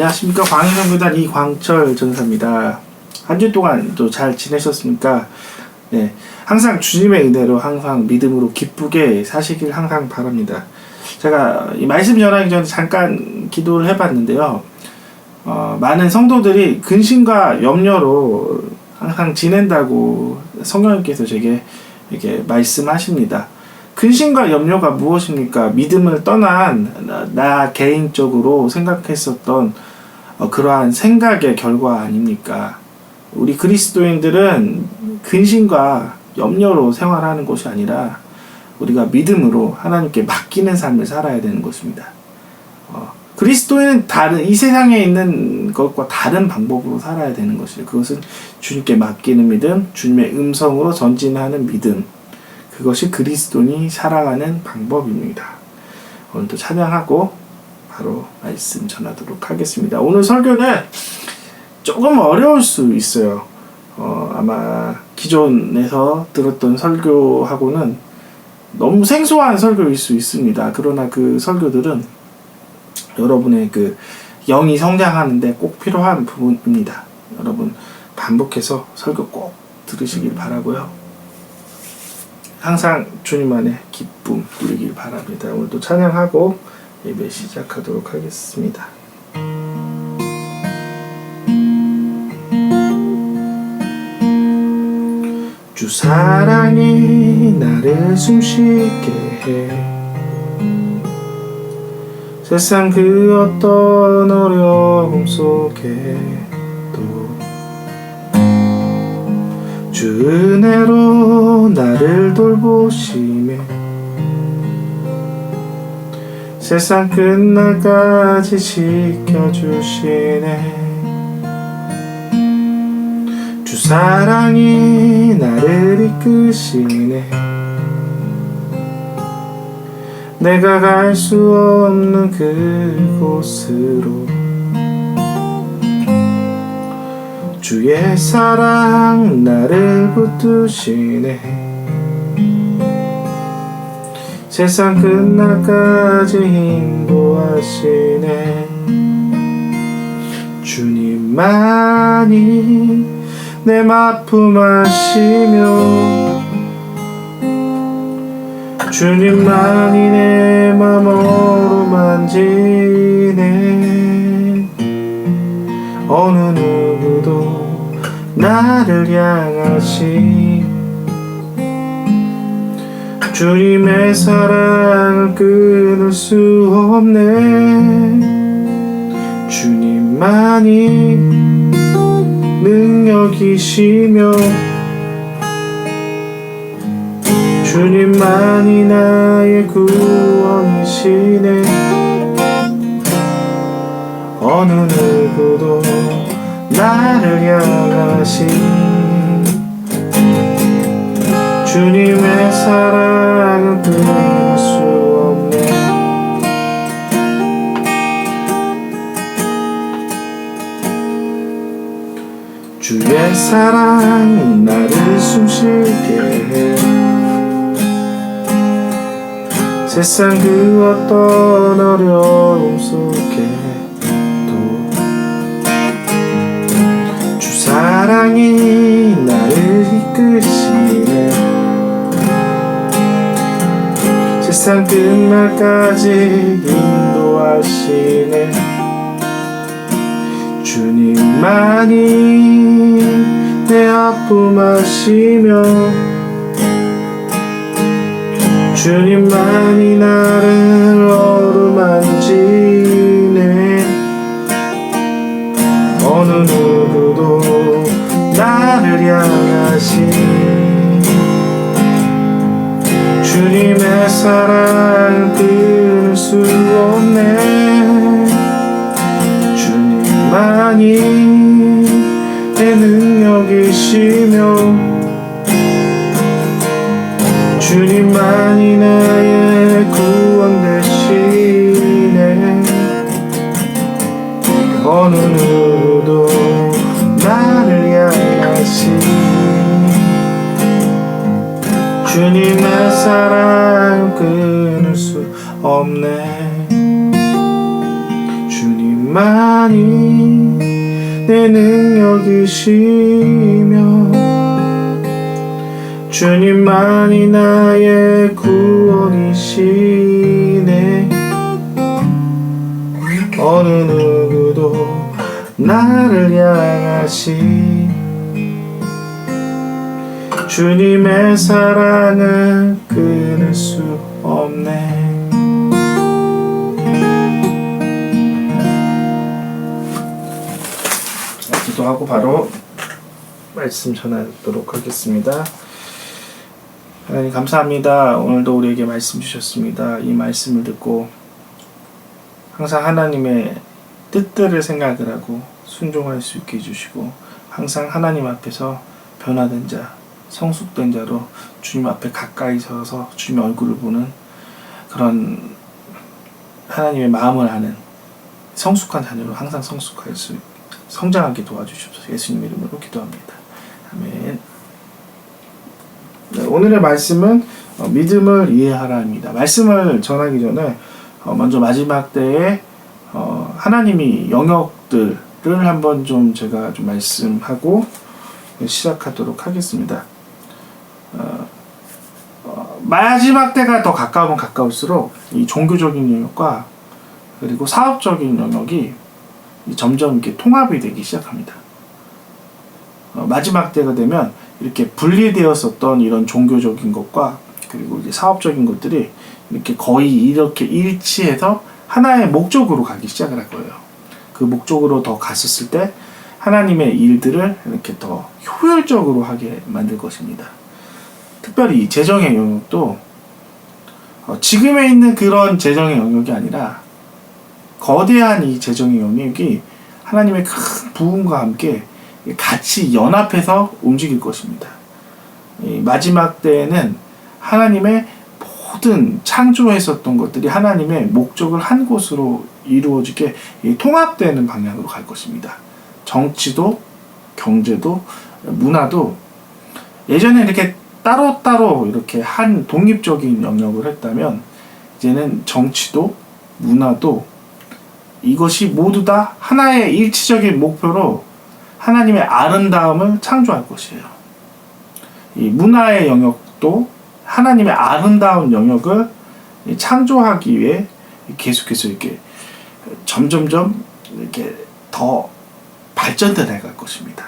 안녕하십니까. 광해선교단 이광철 전사입니다. 한 주 동안 또 잘 지내셨습니까? 네, 항상 주님의 은혜로 항상 믿음으로 기쁘게 사시길 항상 바랍니다. 제가 이 말씀 전하기 전에 잠깐 기도를 해봤는데요. 많은 성도들이 근심과 염려로 항상 지낸다고 성령님께서 제게 이렇게 말씀하십니다. 근심과 염려가 무엇입니까? 믿음을 떠난 나 개인적으로 생각했었던 그러한 생각의 결과 아닙니까? 우리 그리스도인들은 근심과 염려로 생활하는 것이 아니라 우리가 믿음으로 하나님께 맡기는 삶을 살아야 되는 것입니다. 그리스도인은 이 세상에 있는 것과 다른 방법으로 살아야 되는 것이에요. 그것은 주님께 맡기는 믿음, 주님의 음성으로 전진하는 믿음, 그것이 그리스도인이 살아가는 방법입니다. 오늘도 찬양하고 바로 말씀 전하도록 하겠습니다. 오늘 설교는 조금 어려울 수 있어요. 아마 기존에서 들었던 설교하고는 너무 생소한 설교일 수 있습니다. 그러나 그 설교들은 여러분의 그 영이 성장하는데 꼭 필요한 부분입니다. 여러분 반복해서 설교 꼭 들으시길 바라고요. 항상 주님 안에 기쁨 누리길 바랍니다. 오늘도 찬양하고 예배 시작하도록 하겠습니다. 주 사랑이 나를 숨쉬게 해. 세상 그 어떤 어려움 속에도 주 은혜로 나를 돌보시며 세상 끝날까지 지켜주시네. 주 사랑이 나를 이끄시네. 내가 갈 수 없는 그곳으로 주의 사랑 나를 붙드시네. 세상 끝날까지 인도하시네. 주님만이 내 아픔 아시며 주님만이 내 맘 어루만지네. 어느 누구도 나를 향하시 주님의 사랑을 끊을 수 없네. 주님만이 능력이시며 주님만이 나의 구원이시네. 어느 누구도 나를 향하신 주님의 사랑은 끊을 수 없네. 주의 사랑 나를 숨쉬게 해. 세상 그 어떤 어려움 속에도 주 사랑이 나를 이끄시네. 세상 끝날까지 인도하시네. 주님만이 내 아픔 아시며 주님만이 나를 어루만지네. 어느 누구도 나를 향하신 주님의 사랑 끊을 수 없네. 주님만이 내 능력이시며 주님만이 나의 구원 되시네. 어느 누구도 나를 향하신 주님의 사랑 끊을 수 없네. 주님 주님만이 내 능력이시며 주님만이 나의 구원이시네. 어느 누구도 나를 향하시 주님의 사랑을 끊을 수 없네. 기도하고 바로 말씀 전하도록 하겠습니다. 하나님 감사합니다. 오늘도 우리에게 말씀 주셨습니다. 이 말씀을 듣고 항상 하나님의 뜻들을 생각을 하고 순종할 수 있게 해주시고 항상 하나님 앞에서 변화된 자, 성숙된 자로 주님 앞에 가까이 서서 주님의 얼굴을 보는 그런 하나님의 마음을 아는 성숙한 자녀로 항상 성장하게 도와주시옵소서. 예수님 이름으로 기도합니다. 아멘. 네, 오늘의 말씀은 믿음을 이해하라입니다. 말씀을 전하기 전에 먼저 마지막 때에 하나님이 영역들을 한번 좀 제가 좀 말씀하고 시작하도록 하겠습니다. 마지막 때가 더 가까우면 가까울수록 이 종교적인 영역과 그리고 사업적인 영역이 점점 이렇게 통합이 되기 시작합니다. 마지막 때가 되면 이렇게 분리되었었던 이런 종교적인 것과 그리고 이제 사업적인 것들이 이렇게 거의 이렇게 일치해서 하나의 목적으로 가기 시작을 할 거예요. 그 목적으로 더 갔었을 때 하나님의 일들을 이렇게 더 효율적으로 하게 만들 것입니다. 특별히 재정의 영역도 지금에 있는 그런 재정의 영역이 아니라 거대한 이 재정의 영역이 하나님의 큰 부흥과 함께 같이 연합해서 움직일 것입니다. 마지막 때에는 하나님의 모든 창조했었던 것들이 하나님의 목적을 한 곳으로 이루어지게 통합되는 방향으로 갈 것입니다. 정치도, 경제도, 문화도 예전에 이렇게 따로따로 이렇게 한 독립적인 영역을 했다면 이제는 정치도, 문화도 이것이 모두 다 하나의 일치적인 목표로 하나님의 아름다움을 창조할 것이에요. 이 문화의 영역도 하나님의 아름다운 영역을 창조하기 위해 계속해서 이렇게 점점점 이렇게 더 발전돼 나갈 것입니다.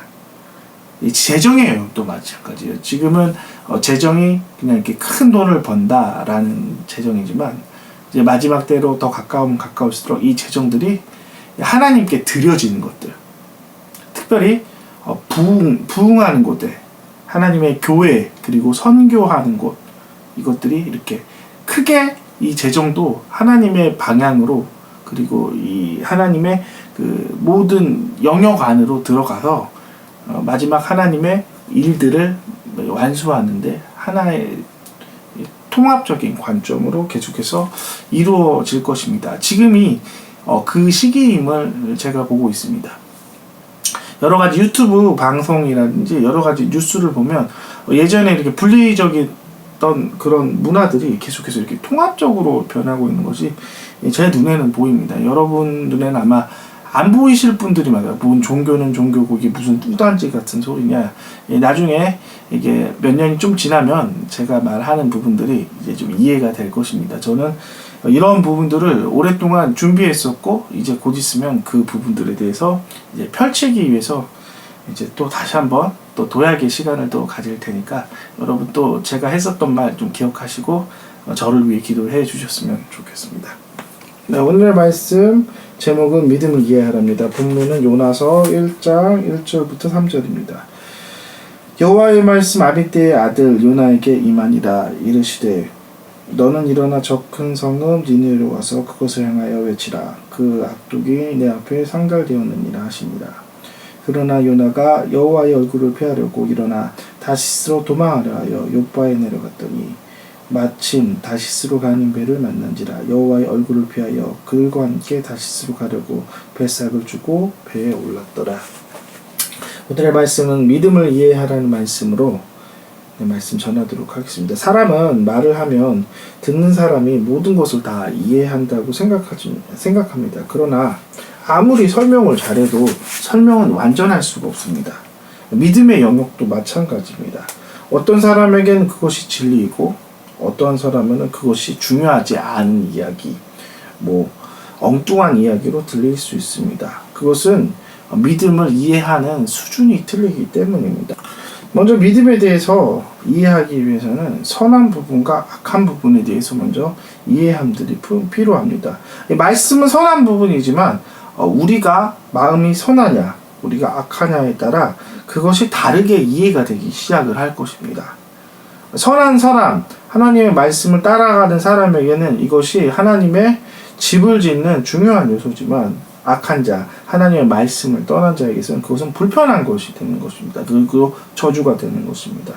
이 재정의 영역도 마찬가지예요. 지금은 재정이 그냥 이렇게 큰 돈을 번다라는 재정이지만 이제 마지막 때로 더 가까우면 가까울수록 이 재정들이 하나님께 드려지는 것들, 특별히 부흥하는 곳에 하나님의 교회 그리고 선교하는 곳, 이것들이 이렇게 크게 이 재정도 하나님의 방향으로 그리고 이 하나님의 그 모든 영역 안으로 들어가서 마지막 하나님의 일들을 완수하는데 하나의 통합적인 관점으로 계속해서 이루어질 것입니다. 지금이 그 시기임을 제가 보고 있습니다. 여러 가지 유튜브 방송이라든지 여러 가지 뉴스를 보면 예전에 이렇게 분리적이었던 그런 문화들이 계속해서 이렇게 통합적으로 변하고 있는 것이 제 눈에는 보입니다. 여러분 눈에는 아마 안 보이실 분들이 많아요. 뭔 종교는 종교고 이게 무슨 뚱딴지 같은 소리냐. 나중에 이게 몇 년이 좀 지나면 제가 말하는 부분들이 이제 좀 이해가 될 것입니다. 저는 이런 부분들을 오랫동안 준비했었고 이제 곧 있으면 그 부분들에 대해서 이제 펼치기 위해서 이제 또 다시 한번 또 도약의 시간을 또 가질 테니까 여러분 또 제가 했었던 말 좀 기억하시고 저를 위해 기도해 주셨으면 좋겠습니다. 네, 오늘의 말씀 제목은 믿음을 이해하랍니다. 본문은 요나서 1장 1절부터 3절입니다. 여호와의 말씀 아비떼의 아들 요나에게 임하니라. 이르시되 너는 일어나 저 큰 성읍 니느웨로 와서 그것을 향하여 외치라. 그 악독이 내 앞에 상달되었느니라 하시니라. 그러나 요나가 여호와의 얼굴을 피하려고 일어나 다시스로 도망하려 하여 욥바에 내려갔더니 마침 다시스로 가는 배를 만난지라. 여호와의 얼굴을 피하여 그들과 함께 다시스로 가려고 뱃삭을 주고 배에 올랐더라. 오늘의 말씀은 믿음을 이해하라는 말씀으로 말씀 전하도록 하겠습니다. 사람은 말을 하면 듣는 사람이 모든 것을 다 이해한다고 생각합니다. 그러나 아무리 설명을 잘해도 설명은 완전할 수가 없습니다. 믿음의 영역도 마찬가지입니다. 어떤 사람에게는 그것이 진리이고 어떠한 사람은 그것이 중요하지 않은 이야기, 엉뚱한 이야기로 들릴 수 있습니다. 그것은 믿음을 이해하는 수준이 틀리기 때문입니다. 먼저 믿음에 대해서 이해하기 위해서는 선한 부분과 악한 부분에 대해서 먼저 이해함들이 필요합니다. 말씀은 선한 부분이지만 우리가 마음이 선하냐 우리가 악하냐에 따라 그것이 다르게 이해가 되기 시작을 할 것입니다. 선한 사람, 하나님의 말씀을 따라가는 사람에게는 이것이 하나님의 집을 짓는 중요한 요소지만 악한 자, 하나님의 말씀을 떠난 자에게서는 그것은 불편한 것이 되는 것입니다. 그리고 저주가 되는 것입니다.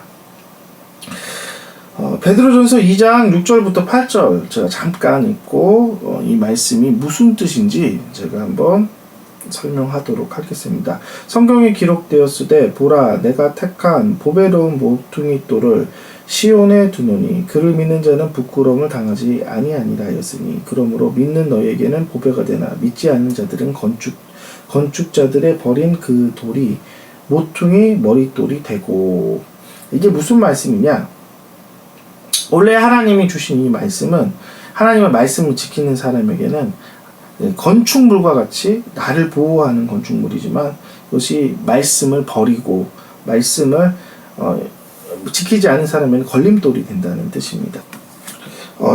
베드로전서 2장 6절부터 8절 제가 잠깐 읽고 이 말씀이 무슨 뜻인지 제가 한번 설명하도록 하겠습니다. 성경에 기록되었으되 보라 내가 택한 보배로운 모퉁이 돌을 시온에 두노니 그를 믿는 자는 부끄러움을 당하지 아니하니라 하였으니 그러므로 믿는 너희에게는 보배가 되나 믿지 않는 자들은 건축자들의 버린 그 돌이 모퉁이 머릿돌이 되고. 이게 무슨 말씀이냐? 원래 하나님이 주신 이 말씀은 하나님의 말씀을 지키는 사람에게는 건축물과 같이 나를 보호하는 건축물이지만 이것이 말씀을 버리고 말씀을 지키지 않은 사람에게는 걸림돌이 된다는 뜻입니다.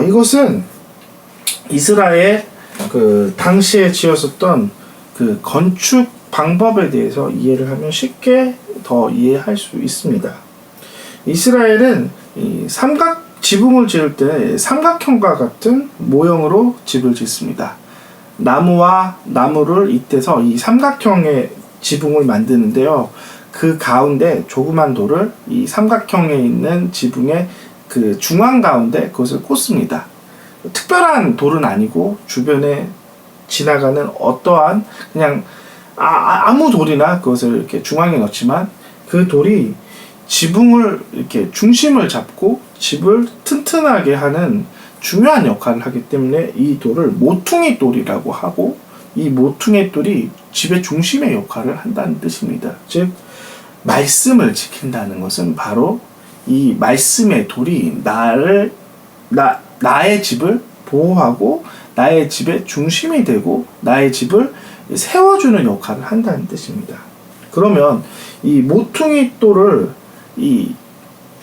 이것은 이스라엘 당시에 지었었던 그 건축 방법에 대해서 이해를 하면 쉽게 더 이해할 수 있습니다. 이스라엘은 이 지붕을 지을 때 삼각형과 같은 모형으로 집을 짓습니다. 나무와 나무를 잇대서 이 삼각형의 지붕을 만드는데요. 그 가운데 조그만 돌을 이 삼각형에 있는 지붕의 그 중앙 가운데 그것을 꽂습니다. 특별한 돌은 아니고 주변에 지나가는 어떠한 그냥 아무 돌이나 그것을 이렇게 중앙에 넣지만 그 돌이 지붕을 이렇게 중심을 잡고 집을 튼튼하게 하는 중요한 역할을 하기 때문에 이 돌을 모퉁이 돌이라고 하고 이 모퉁이 돌이 집의 중심의 역할을 한다는 뜻입니다. 즉 말씀을 지킨다는 것은 바로 이 말씀의 돌이 나의 집을 보호하고 나의 집의 중심이 되고 나의 집을 세워주는 역할을 한다는 뜻입니다. 그러면 이 모퉁이 돌을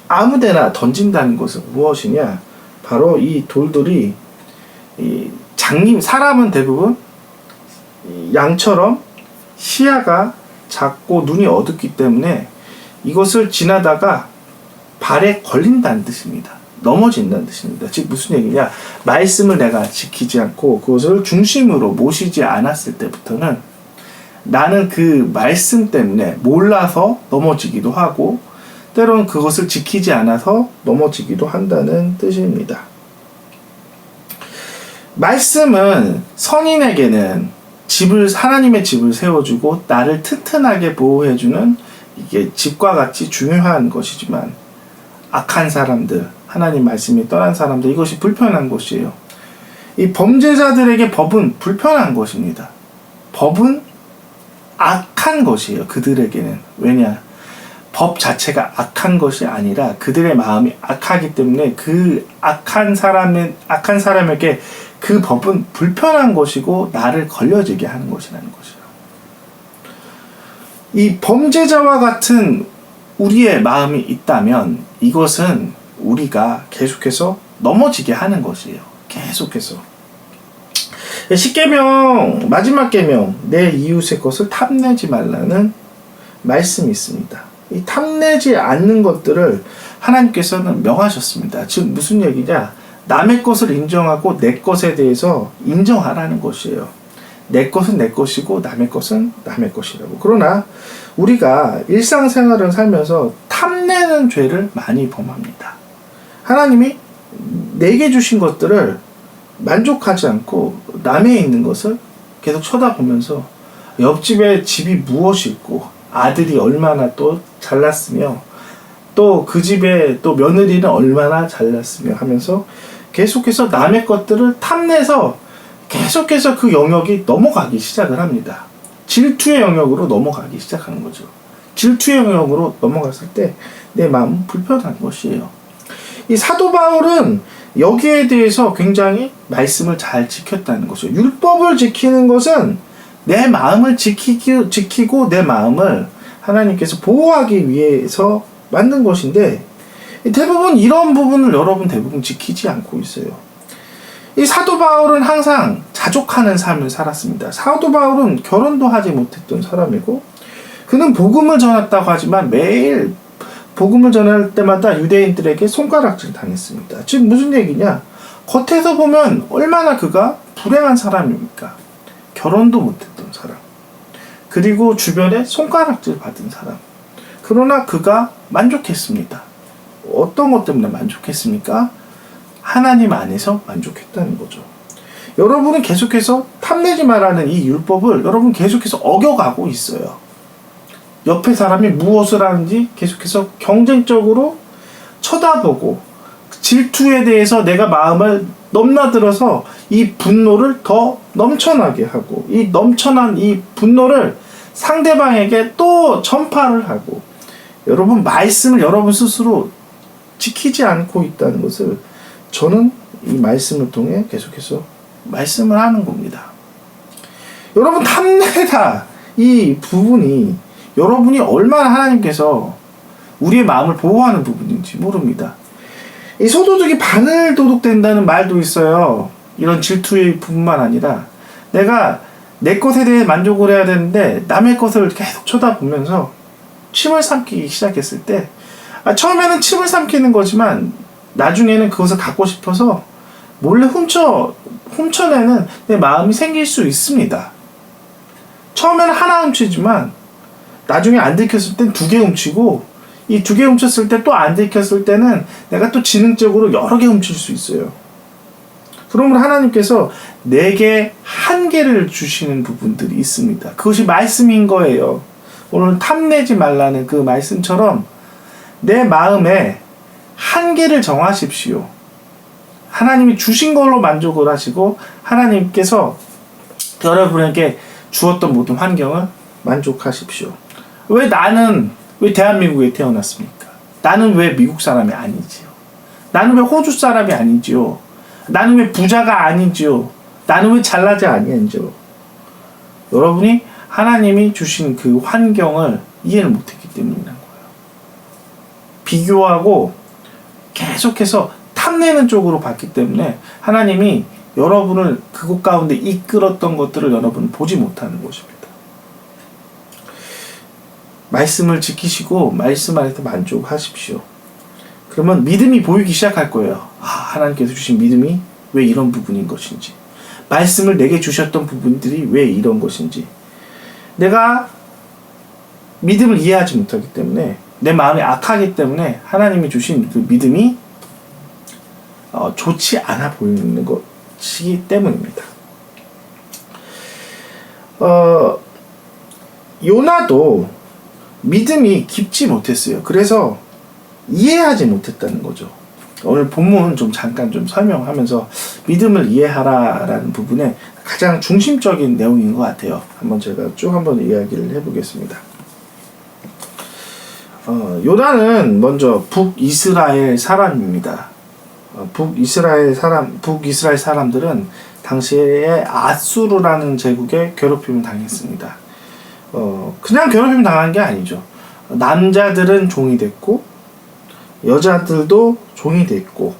아무데나 던진다는 것은 무엇이냐? 바로 이 돌들이 사람은 대부분 양처럼 시야가 작고 눈이 어둡기 때문에 이것을 지나다가 발에 걸린다는 뜻입니다. 넘어진다는 뜻입니다. 즉 무슨 얘기냐? 말씀을 내가 지키지 않고 그것을 중심으로 모시지 않았을 때부터는 나는 그 말씀 때문에 몰라서 넘어지기도 하고 때로는 그것을 지키지 않아서 넘어지기도 한다는 뜻입니다. 말씀은 선인에게는 하나님의 집을 세워주고 나를 튼튼하게 보호해주는 이게 집과 같이 중요한 것이지만 악한 사람들, 하나님 말씀이 떠난 사람들, 이것이 불편한 것이에요. 이 범죄자들에게 법은 불편한 것입니다. 법은 악한 것이에요. 그들에게는. 왜냐? 법 자체가 악한 것이 아니라 그들의 마음이 악하기 때문에 그 악한 사람에게 그 법은 불편한 것이고 나를 걸려지게 하는 것이라는 것이에요. 이 범죄자와 같은 우리의 마음이 있다면 이것은 우리가 계속해서 넘어지게 하는 것이에요. 계속해서. 십계명 마지막 계명 내 이웃의 것을 탐내지 말라는 말씀이 있습니다. 이 탐내지 않는 것들을 하나님께서는 명하셨습니다. 즉 무슨 얘기냐? 남의 것을 인정하고 내 것에 대해서 인정하라는 것이에요. 내 것은 내 것이고 남의 것은 남의 것이라고. 그러나 우리가 일상생활을 살면서 탐내는 죄를 많이 범합니다. 하나님이 내게 주신 것들을 만족하지 않고 남의 있는 것을 계속 쳐다보면서 옆집에 집이 무엇이 있고 아들이 얼마나 또 잘났으며 또 그 집에 또 며느리는 얼마나 잘났으며 하면서 계속해서 남의 것들을 탐내서 계속해서 그 영역이 넘어가기 시작을 합니다. 질투의 영역으로 넘어가기 시작하는 거죠. 질투의 영역으로 넘어갔을 때 내 마음은 불편한 것이에요. 이 사도 바울은 여기에 대해서 굉장히 말씀을 잘 지켰다는 거죠. 율법을 지키는 것은 내 마음을 지키고 내 마음을 하나님께서 보호하기 위해서 만든 것인데, 대부분 이런 부분을 여러분 대부분 지키지 않고 있어요. 이 사도 바울은 항상 자족하는 삶을 살았습니다. 사도 바울은 결혼도 하지 못했던 사람이고, 그는 복음을 전했다고 하지만 매일 복음을 전할 때마다 유대인들에게 손가락질 당했습니다. 즉 무슨 얘기냐? 겉에서 보면 얼마나 그가 불행한 사람입니까? 결혼도 못했던 사람, 그리고 주변에 손가락질 받은 사람. 그러나 그가 만족했습니다. 어떤 것 때문에 만족했습니까? 하나님 안에서 만족했다는 거죠. 여러분은 계속해서 탐내지 말라는 이 율법을 여러분 계속해서 어겨가고 있어요. 옆에 사람이 무엇을 하는지 계속해서 경쟁적으로 쳐다보고, 질투에 대해서 내가 마음을 넘나들어서 이 분노를 더 넘쳐나게 하고, 이 넘쳐난 이 분노를 상대방에게 또 전파를 하고, 여러분 말씀을 여러분 스스로 지키지 않고 있다는 것을 저는 이 말씀을 통해 계속해서 말씀을 하는 겁니다. 여러분 탐내다, 이 부분이 여러분이 얼마나 하나님께서 우리의 마음을 보호하는 부분인지 모릅니다. 이 소도둑이 바늘 도둑된다는 말도 있어요. 이런 질투의 부분만 아니라 내가 내 것에 대해 만족을 해야 되는데 남의 것을 계속 쳐다보면서 침을 삼키기 시작했을 때, 처음에는 침을 삼키는 거지만 나중에는 그것을 갖고 싶어서 몰래 훔쳐내는 내 마음이 생길 수 있습니다. 처음에는 하나 훔치지만 나중에 안 들켰을 땐 2개 훔치고, 이 2개 훔쳤을 때 또 안 들켰을 때는 내가 또 지능적으로 여러 개 훔칠 수 있어요. 그러므로 하나님께서 내게 한계를 주시는 부분들이 있습니다. 그것이 말씀인 거예요. 오늘 탐내지 말라는 그 말씀처럼 내 마음에 한계를 정하십시오. 하나님이 주신 걸로 만족을 하시고, 하나님께서 여러분에게 주었던 모든 환경을 만족하십시오. 왜 대한민국에 태어났습니까? 나는 왜 미국 사람이 아니지요? 나는 왜 호주 사람이 아니지요? 나는 왜 부자가 아니지요? 나는 왜 잘나지 아니한지요? 여러분이 하나님이 주신 그 환경을 이해를 못했기 때문이라는 거예요. 비교하고 계속해서 탐내는 쪽으로 봤기 때문에 하나님이 여러분을 그곳 가운데 이끌었던 것들을 여러분은 보지 못하는 것입니다. 말씀을 지키시고 말씀 안에서 만족하십시오. 그러면 믿음이 보이기 시작할 거예요. 하나님께서 주신 믿음이 왜 이런 부분인 것인지, 말씀을 내게 주셨던 부분들이 왜 이런 것인지, 내가 믿음을 이해하지 못하기 때문에, 내 마음이 악하기 때문에 하나님이 주신 그 믿음이 좋지 않아 보이는 것이기 때문입니다. 요나도 믿음이 깊지 못했어요. 그래서 이해하지 못했다는 거죠. 오늘 본문 좀 잠깐 좀 설명하면서 믿음을 이해하라라는 부분에 가장 중심적인 내용인 것 같아요. 제가 쭉 한번 이야기를 해보겠습니다. 요나는 먼저 북이스라엘 사람입니다. 북이스라엘 사람들은 당시에 아수르라는 제국에 괴롭힘을 당했습니다. 그냥 괴롭힘 당한 게 아니죠. 남자들은 종이 됐고, 여자들도 종이 됐고,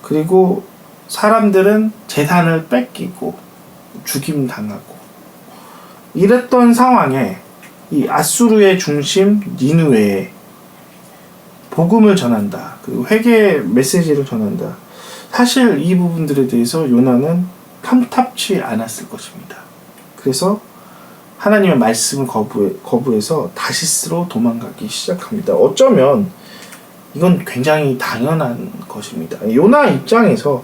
그리고 사람들은 재산을 뺏기고 죽임 당하고, 이랬던 상황에 이 아수르의 중심 니느웨에 복음을 전한다, 그 회개 메시지를 전한다. 사실 이 부분들에 대해서 요나는 탐탁치 않았을 것입니다. 그래서 하나님의 말씀을 거부해서 다시스로 도망가기 시작합니다. 어쩌면 이건 굉장히 당연한 것입니다. 요나 입장에서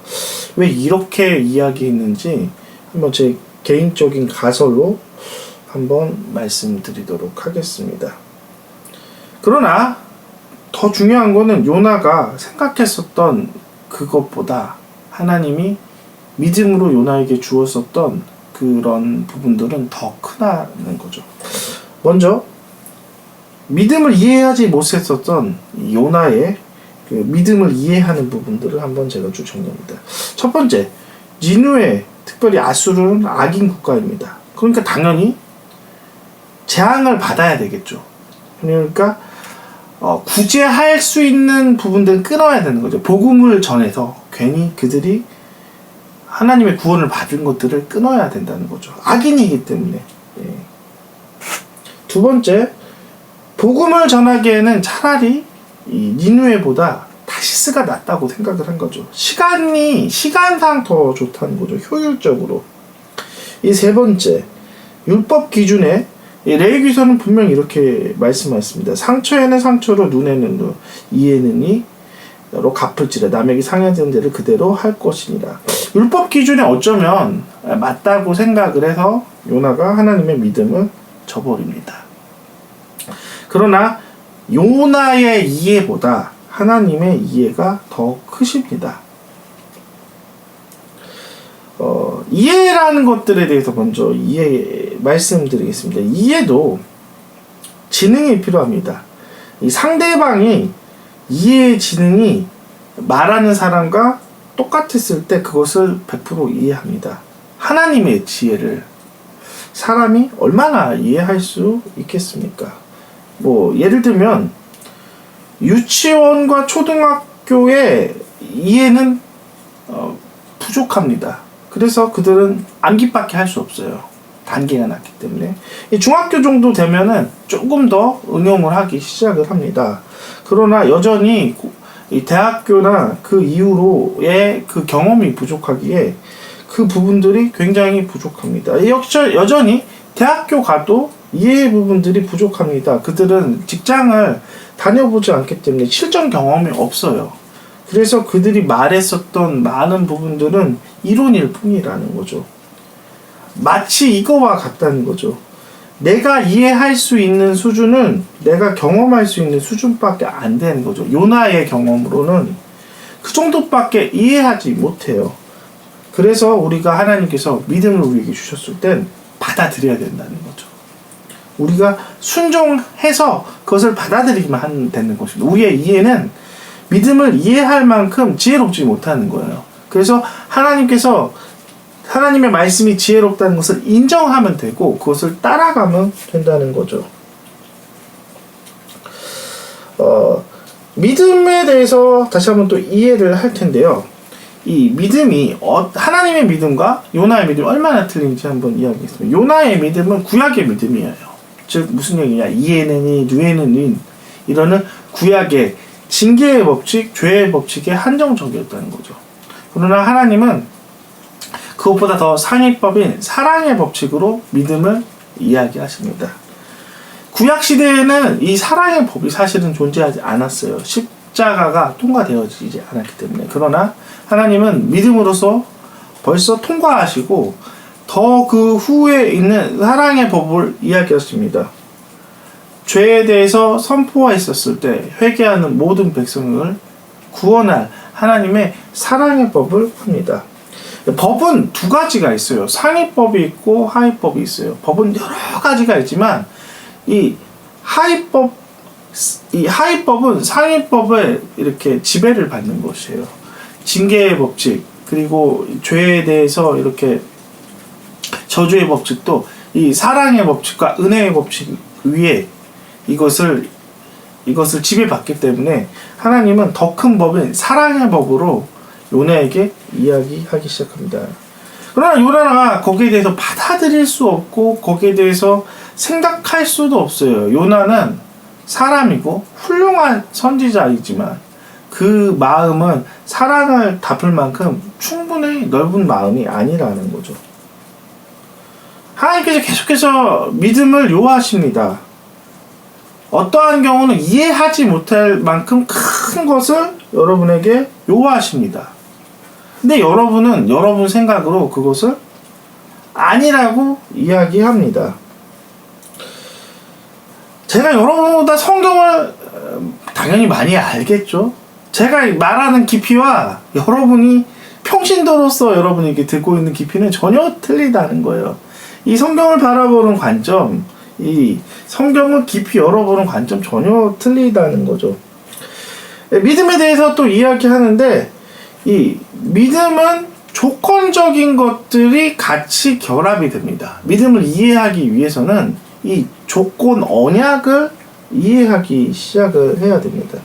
왜 이렇게 이야기했는지 한번 제 개인적인 가설로 한번 말씀드리도록 하겠습니다. 그러나 더 중요한 거는 요나가 생각했었던 그것보다 하나님이 믿음으로 요나에게 주었었던 그런 부분들은 더 크다는 거죠. 먼저 믿음을 이해하지 못했었던 요나의 그 믿음을 이해하는 부분들을 한번 제가 쭉 정리합니다. 첫 번째, 니느웨, 특별히 아수르는 악인 국가입니다. 그러니까 당연히 재앙을 받아야 되겠죠. 그러니까 구제할 수 있는 부분들은 끊어야 되는 거죠. 복음을 전해서 괜히 그들이 하나님의 구원을 받은 것들을 끊어야 된다는 거죠. 악인이기 때문에. 예. 두 번째, 복음을 전하기에는 차라리 이 니느웨보다 타시스가 낫다고 생각을 한 거죠. 시간상 더 좋다는 거죠. 효율적으로. 이 세 번째, 율법 기준에 레위기서는 분명히 이렇게 말씀하셨습니다. 상처에는 상처로, 눈에는 눈, 이에는 이로 갚을지라. 남에게 상해된 데를 그대로 할 것이니라. 율법 기준에 어쩌면 맞다고 생각을 해서 요나가 하나님의 믿음을 저버립니다. 그러나 요나의 이해보다 하나님의 이해가 더 크십니다. 이해라는 것들에 대해서 먼저 말씀드리겠습니다. 이해도 지능이 필요합니다. 이 상대방이 이해의 지능이 말하는 사람과 똑같았을 때 그것을 100% 이해합니다. 하나님의 지혜를 사람이 얼마나 이해할 수 있겠습니까? 예를 들면 유치원과 초등학교의 이해는 부족합니다. 그래서 그들은 암기밖에 할 수 없어요. 단계가 낮기 때문에. 중학교 정도 되면은 조금 더 응용을 하기 시작을 합니다. 그러나 여전히 이 대학교나 그 이후로의 그 경험이 부족하기에 그 부분들이 굉장히 부족합니다. 여전히 대학교 가도 이해 부분들이 부족합니다. 그들은 직장을 다녀보지 않기 때문에 실전 경험이 없어요. 그래서 그들이 말했었던 많은 부분들은 이론일 뿐이라는 거죠. 마치 이거와 같다는 거죠. 내가 이해할 수 있는 수준은 내가 경험할 수 있는 수준밖에 안 되는 거죠. 요나의 경험으로는 그 정도밖에 이해하지 못해요. 그래서 우리가 하나님께서 믿음을 우리에게 주셨을 땐 받아들여야 된다는 거죠. 우리가 순종해서 그것을 받아들이기만 하면 되는 것입니다. 우리의 이해는 믿음을 이해할 만큼 지혜롭지 못하는 거예요. 그래서 하나님의 말씀이 지혜롭다는 것을 인정하면 되고 그것을 따라가면 된다는 거죠. 믿음에 대해서 다시 한번 또 이해를 할 텐데요. 이 믿음이 하나님의 믿음과 요나의 믿음이 얼마나 틀린지 한번 이야기하겠습니다. 요나의 믿음은 구약의 믿음이에요. 즉 무슨 얘기냐, 이에는 이, 누에는 인, 이러는 구약의 징계의 법칙, 죄의 법칙에 한정적이었다는 거죠. 그러나 하나님은 그것보다 더 상위법인 사랑의 법칙으로 믿음을 이야기하십니다. 구약시대에는 이 사랑의 법이 사실은 존재하지 않았어요. 십자가가 통과되어지지 않았기 때문에. 그러나 하나님은 믿음으로써 벌써 통과하시고 더 그 후에 있는 사랑의 법을 이야기하십니다. 죄에 대해서 선포했었을 때 회개하는 모든 백성을 구원할 하나님의 사랑의 법을 합니다. 법은 두 가지가 있어요. 상위법이 있고 하위법이 있어요. 법은 여러 가지가 있지만 이 하위법은 상위법에 이렇게 지배를 받는 것이에요. 징계의 법칙, 그리고 죄에 대해서 이렇게 저주의 법칙도 이 사랑의 법칙과 은혜의 법칙 위에 이것을 지배받기 때문에 하나님은 더 큰 법인 사랑의 법으로 요나에게 이야기하기 시작합니다. 그러나 요나가 거기에 대해서 받아들일 수 없고 거기에 대해서 생각할 수도 없어요. 요나는 사람이고 훌륭한 선지자이지만 그 마음은 사랑을 갚을 만큼 충분히 넓은 마음이 아니라는 거죠. 하나님께서 계속해서 믿음을 요하십니다. 어떠한 경우는 이해하지 못할 만큼 큰 것을 여러분에게 요하십니다. 근데 여러분은 여러분 생각으로 그것을 아니라고 이야기합니다. 제가 여러분보다 성경을 당연히 많이 알겠죠. 제가 말하는 깊이와 여러분이 평생 평신도로서 여러분이 이렇게 듣고 있는 깊이는 전혀 틀리다는 거예요. 이 성경을 바라보는 관점, 이 성경을 깊이 열어보는 관점 전혀 틀리다는 거죠. 믿음에 대해서 또 이야기하는데, 이 믿음은 조건적인 것들이 같이 결합이 됩니다. 믿음을 이해하기 위해서는 이 조건 언약을 이해하기 시작을 해야 됩니다.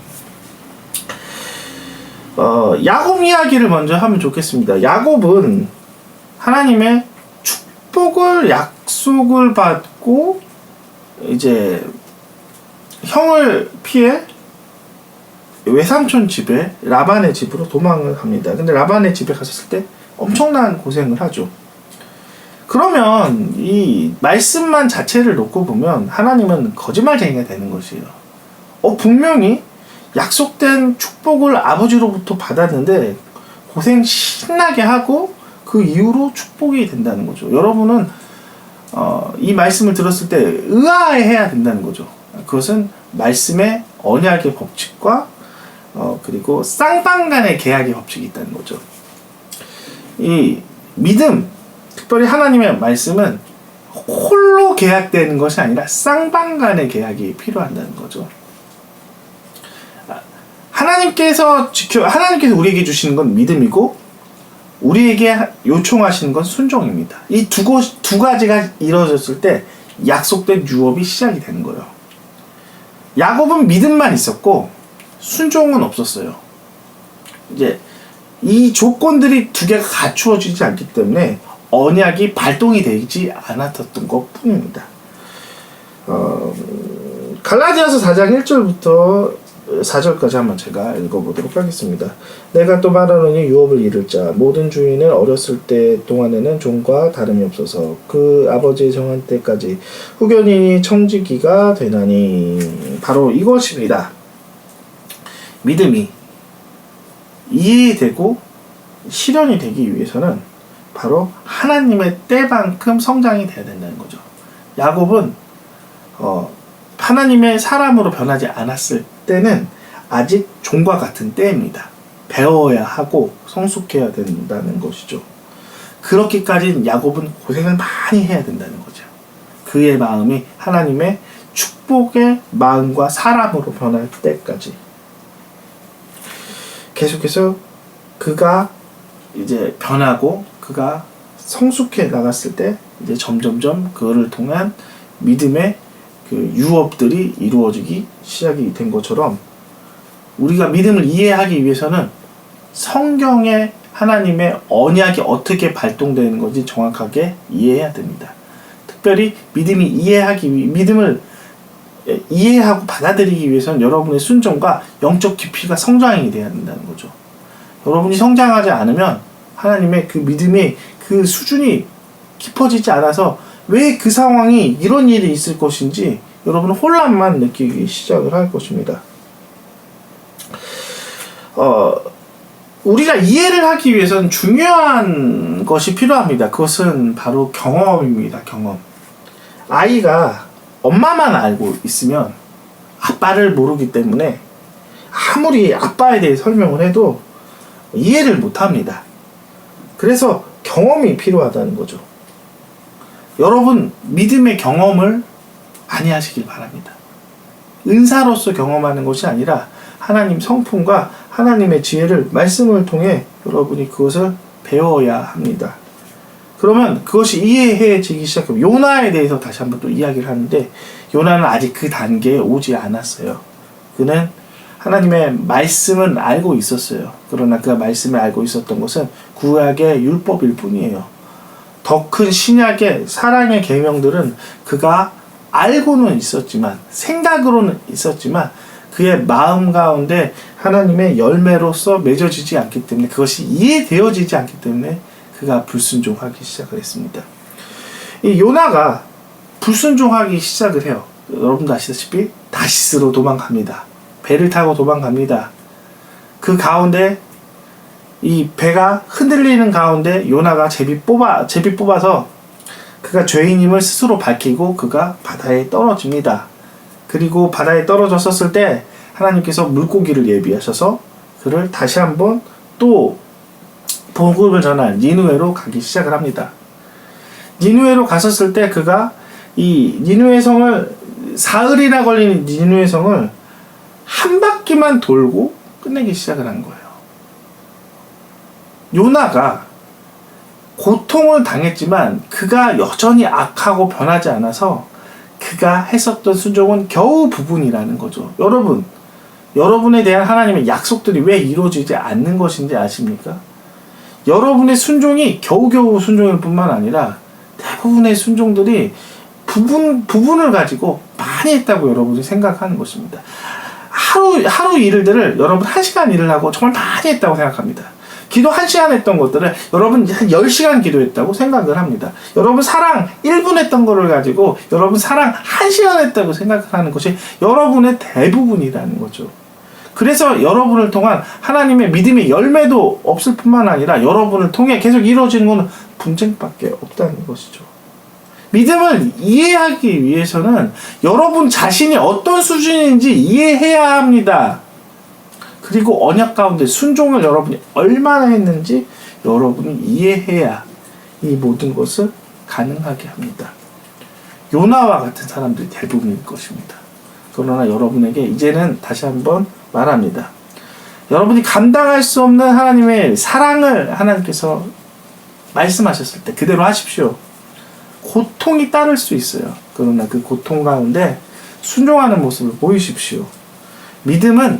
야곱 이야기를 먼저 하면 좋겠습니다. 야곱은 하나님의 축복을 약속을 받고 이제 형을 피해 외삼촌 집에 라반의 집으로 도망을 갑니다. 근데 라반의 집에 갔을 때 엄청난 고생을 하죠. 그러면 이 말씀만 자체를 놓고 보면 하나님은 거짓말쟁이가 되는 것이에요. 분명히 약속된 축복을 아버지로부터 받았는데 고생 신나게 하고 그 이후로 축복이 된다는 거죠. 여러분은 이 말씀을 들었을 때 의아해야 된다는 거죠. 그것은 말씀의 언약의 법칙과 그리고 쌍방간의 계약의 법칙이 있다는 거죠. 이 믿음, 특별히 하나님의 말씀은 홀로 계약되는 것이 아니라 쌍방간의 계약이 필요한다는 거죠. 하나님께서 우리에게 주시는 건 믿음이고 우리에게 요청하시는 건 순종입니다. 이 두 가지가 이루어졌을 때 약속된 유업이 시작이 되는 거예요. 야곱은 믿음만 있었고 순종은 없었어요. 이제 이 조건들이 두 개가 갖추어지지 않기 때문에 언약이 발동이 되지 않았던 것 뿐입니다. 갈라디아서 4장 1절부터 4절까지 한번 제가 읽어보도록 하겠습니다. 내가 또 말하노니 유업을 이룰 자 모든 주인은 어렸을 때 동안에는 종과 다름이 없어서 그 아버지의 정한 때까지 후견인이 청지기가 되나니 바로 이것입니다. 믿음이 이해되고 실현이 되기 위해서는 바로 하나님의 때만큼 성장이 돼야 된다는 거죠. 야곱은 하나님의 사람으로 변하지 않았을 때는 아직 종과 같은 때입니다. 배워야 하고 성숙해야 된다는 것이죠. 그렇기까지는 야곱은 고생을 많이 해야 된다는 거죠. 그의 마음이 하나님의 축복의 마음과 사람으로 변할 때까지. 계속해서 그가 이제 변하고 그가 성숙해 나갔을 때 이제 점점점 그거를 통한 믿음의 그 유업들이 이루어지기 시작이 된 것처럼 우리가 믿음을 이해하기 위해서는 성경의 하나님의 언약이 어떻게 발동되는 건지 정확하게 이해해야 됩니다. 특별히 믿음을 이해하고 받아들이기 위해서는 여러분의 순종과 영적 깊이가 성장이 돼야 된다는 거죠. 여러분이 성장하지 않으면 하나님의 그 믿음의 그 수준이 깊어지지 않아서 왜 그 상황이 이런 일이 있을 것인지 여러분은 혼란만 느끼기 시작을 할 것입니다. 우리가 이해를 하기 위해서는 중요한 것이 필요합니다. 그것은 바로 경험입니다. 경험. 아이가 엄마만 알고 있으면 아빠를 모르기 때문에 아무리 아빠에 대해 설명을 해도 이해를 못합니다. 그래서 경험이 필요하다는 거죠. 여러분 믿음의 경험을 많이 하시길 바랍니다. 은사로서 경험하는 것이 아니라 하나님 성품과 하나님의 지혜를 말씀을 통해 여러분이 그것을 배워야 합니다. 그러면 그것이 이해해지기 시작하면 요나에 대해서 다시 한번 또 이야기를 하는데 요나는 아직 그 단계에 오지 않았어요. 그는 하나님의 말씀은 알고 있었어요. 그러나 그 말씀을 알고 있었던 것은 구약의 율법일 뿐이에요. 더 큰 신약의 사랑의 계명들은 그가 알고는 있었지만 생각으로는 있었지만 그의 마음 가운데 하나님의 열매로서 맺어지지 않기 때문에 그것이 이해되어지지 않기 때문에 그가 불순종하기 시작을 했습니다. 이 요나가 불순종하기 시작을 해요. 여러분도 아시다시피 다시스로 도망갑니다. 배를 타고 도망갑니다. 그 가운데 이 배가 흔들리는 가운데 요나가 제비 뽑아서 그가 죄인임을 스스로 밝히고 그가 바다에 떨어집니다. 그리고 바다에 떨어졌었을 때 하나님께서 물고기를 예비하셔서 그를 다시 한번 또 복음을 전한 니느웨로 가기 시작을 합니다. 니느웨로 갔었을 때 그가 이 니느웨 성을 사흘이나 걸리는 니느웨 성을 한 바퀴만 돌고 끝내기 시작을 한 거예요. 요나가 고통을 당했지만 그가 여전히 악하고 변하지 않아서 그가 했었던 순종은 겨우 부분이라는 거죠. 여러분, 여러분에 대한 하나님의 약속들이 왜 이루어지지 않는 것인지 아십니까? 여러분의 순종이 겨우겨우 순종일 뿐만 아니라 대부분의 순종들이 부분을 가지고 많이 했다고 여러분이 생각하는 것입니다. 하루 일들을 여러분 1시간 일을 하고 정말 많이 했다고 생각합니다. 기도 1시간 했던 것들을 여러분 한 10시간 기도했다고 생각을 합니다. 여러분 사랑 1분 했던 거를 가지고 여러분 사랑 1시간 했다고 생각을 하는 것이 여러분의 대부분이라는 거죠. 그래서 여러분을 통한 하나님의 믿음의 열매도 없을 뿐만 아니라 여러분을 통해 계속 이루어지는 것은 분쟁밖에 없다는 것이죠. 믿음을 이해하기 위해서는 여러분 자신이 어떤 수준인지 이해해야 합니다. 그리고 언약 가운데 순종을 여러분이 얼마나 했는지 여러분이 이해해야 이 모든 것을 가능하게 합니다. 요나와 같은 사람들이 대부분일 것입니다. 그러나 여러분에게 이제는 다시 한번 말합니다. 여러분이 감당할 수 없는 하나님의 사랑을 하나님께서 말씀하셨을 때 그대로 하십시오. 고통이 따를 수 있어요. 그러나 그 고통 가운데 순종하는 모습을 보이십시오. 믿음은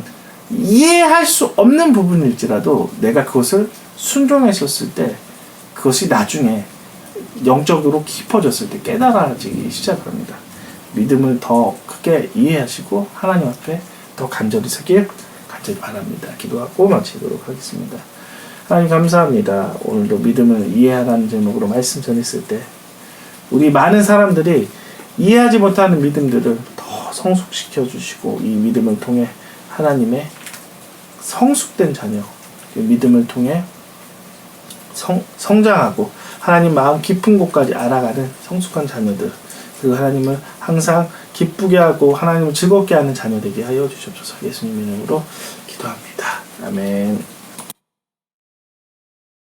이해할 수 없는 부분일지라도 내가 그것을 순종했었을 때 그것이 나중에 영적으로 깊어졌을 때 깨달아지기 시작을 합니다. 믿음을 더 크게 이해하시고 하나님 앞에 더 간절히 서길 간절히 바랍니다. 기도하고 마치도록 하겠습니다. 하나님 감사합니다. 오늘도 믿음을 이해하라는 제목으로 말씀 전했을 때 우리 많은 사람들이 이해하지 못하는 믿음들을 더 성숙시켜 주시고 이 믿음을 통해 하나님의 성숙된 자녀, 믿음을 통해 성장하고 하나님 마음 깊은 곳까지 알아가는 성숙한 자녀들, 그리고 하나님을 항상 기쁘게 하고 하나님을 즐겁게 하는 자녀 되게 하여 주시옵소서. 예수님 이름으로 기도합니다. 아멘.